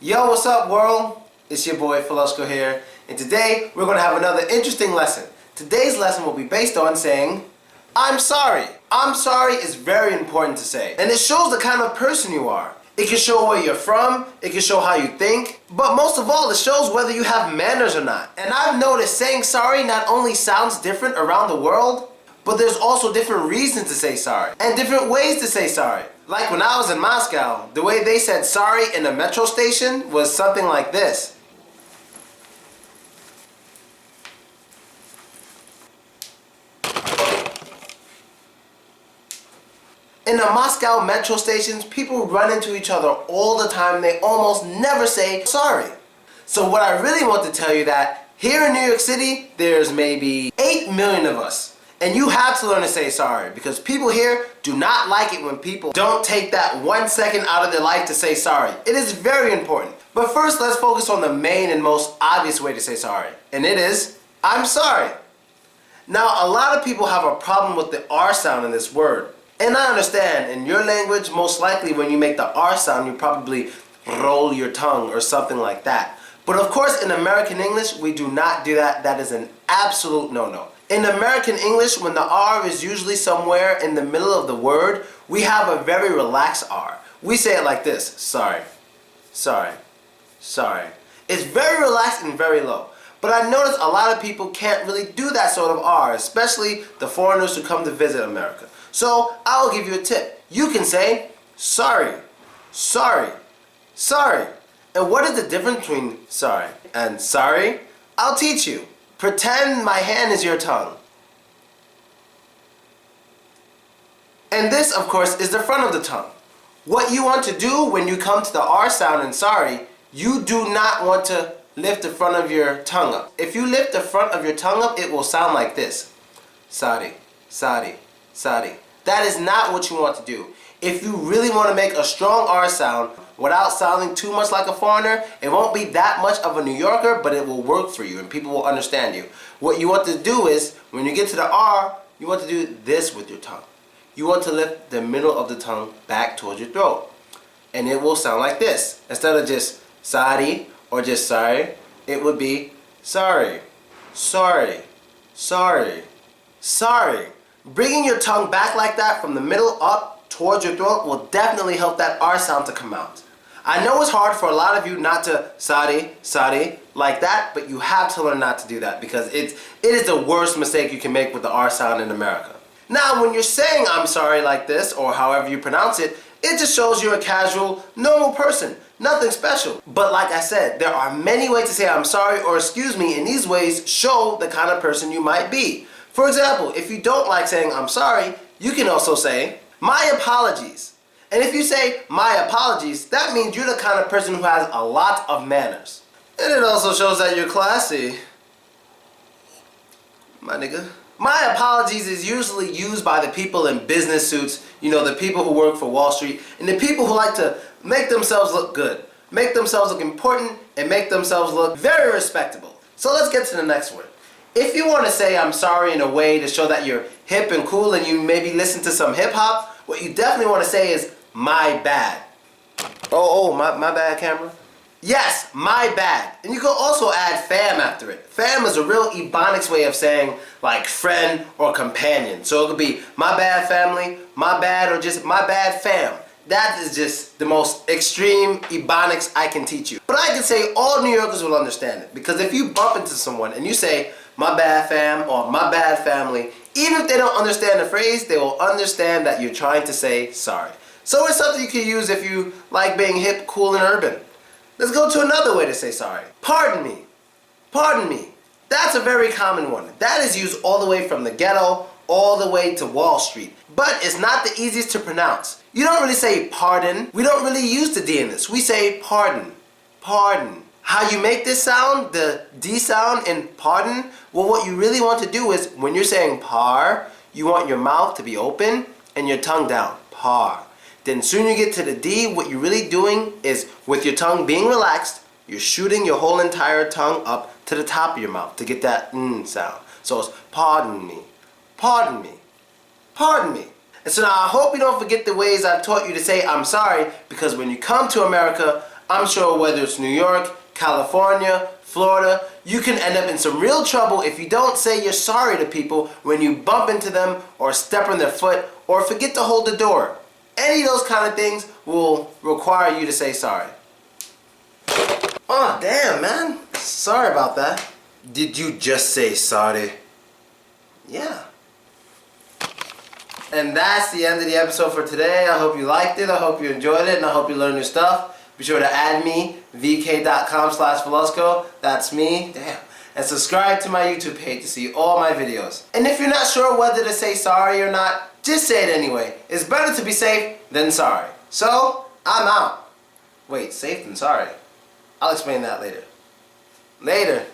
Yo, what's up world? It's your boy Filosko here, and today we're going to have another interesting lesson. Today's lesson will be based on saying, I'm sorry. I'm sorry is very important to say, and it shows the kind of person you are. It can show where you're from, it can show how you think, but most of all it shows whether you have manners or not. And I've noticed saying sorry not only sounds different around the world, but there's also different reasons to say sorry, and different ways to say sorry. Like when I was in Moscow, the way they said sorry in a metro station was something like this. In the Moscow metro stations, people run into each other all the time. They almost never say sorry. So what I really want to tell you that here in New York City, there's maybe 8 million of us. And you have to learn to say sorry, because people here do not like it when people don't take that 1 second out of their life to say sorry. It is very important. But first, let's focus on the main and most obvious way to say sorry. And it is, I'm sorry. Now, a lot of people have a problem with the R sound in this word. And I understand, in your language, most likely when you make the R sound, you probably roll your tongue or something like that. But of course, in American English, we do not do that. That is an absolute no-no. In American English, when the R is usually somewhere in the middle of the word, we have a very relaxed R. We say it like this, sorry, sorry, sorry. It's very relaxed and very low. But I notice a lot of people can't really do that sort of R, especially the foreigners who come to visit America. So I'll give you a tip. You can say, sorry, sorry, sorry. And what is the difference between sorry and sorry? I'll teach you. Pretend my hand is your tongue. And this, of course, is the front of the tongue. What you want to do when you come to the R sound in sorry, you do not want to lift the front of your tongue up. If you lift the front of your tongue up, it will sound like this. Sorry, sorry, sorry. That is not what you want to do. If you really want to make a strong R sound without sounding too much like a foreigner, it won't be that much of a New Yorker, but it will work for you and people will understand you. What you want to do is, when you get to the R, you want to do this with your tongue. You want to lift the middle of the tongue back towards your throat. And it will sound like this. Instead of just sorry or just sorry, it would be sorry, sorry, sorry, sorry. Bringing your tongue back like that from the middle up towards your throat will definitely help that R sound to come out. I know it's hard for a lot of you not to sorry, sorry like that, but you have to learn not to do that because it is the worst mistake you can make with the R sound in America. Now, when you're saying I'm sorry like this, or however you pronounce it, it just shows you're a casual, normal person. Nothing special. But like I said, there are many ways to say I'm sorry or excuse me, and these ways show the kind of person you might be. For example, if you don't like saying I'm sorry, you can also say my apologies. And if you say my apologies, that means you're the kind of person who has a lot of manners. And it also shows that you're classy. My nigga. My apologies is usually used by the people in business suits, you know, the people who work for Wall Street, and the people who like to make themselves look good, make themselves look important, and make themselves look very respectable. So let's get to the next word. If you want to say I'm sorry in a way to show that you're hip and cool and you maybe listen to some hip hop, what you definitely want to say is my bad. My bad, camera? Yes, my bad. And you can also add fam after it. Fam is a real Ebonics way of saying like friend or companion. So it could be my bad family, my bad, or just my bad fam. That is just the most extreme Ebonics I can teach you. But I can say all New Yorkers will understand it. Because if you bump into someone and you say my bad fam or my bad family, even if they don't understand the phrase, they will understand that you're trying to say sorry. So it's something you can use if you like being hip, cool, and urban. Let's go to another way to say sorry. Pardon me. Pardon me. That's a very common one. That is used all the way from the ghetto all the way to Wall Street. But it's not the easiest to pronounce. You don't really say pardon. We don't really use the D in this. We say pardon. Pardon. How you make this sound, the D sound in pardon, well, what you really want to do is when you're saying par, you want your mouth to be open and your tongue down. Par. Then soon you get to the D, what you're really doing is with your tongue being relaxed, you're shooting your whole entire tongue up to the top of your mouth to get that sound. So it's pardon me, pardon me, pardon me. And so now I hope you don't forget the ways I've taught you to say I'm sorry, because when you come to America, I'm sure whether it's New York, California, Florida, you can end up in some real trouble if you don't say you're sorry to people when you bump into them or step on their foot or forget to hold the door. Any of those kind of things will require you to say sorry. Oh, damn, man. Sorry about that. Did you just say sorry? Yeah. And that's the end of the episode for today. I hope you liked it. I hope you enjoyed it. And I hope you learned new stuff. Be sure to add me, vk.com/Velasco. That's me. Damn. And subscribe to my YouTube page to see all my videos. And if you're not sure whether to say sorry or not, just say it anyway. It's better to be safe than sorry. So, I'm out. Wait, safe than sorry. I'll explain that later. Later.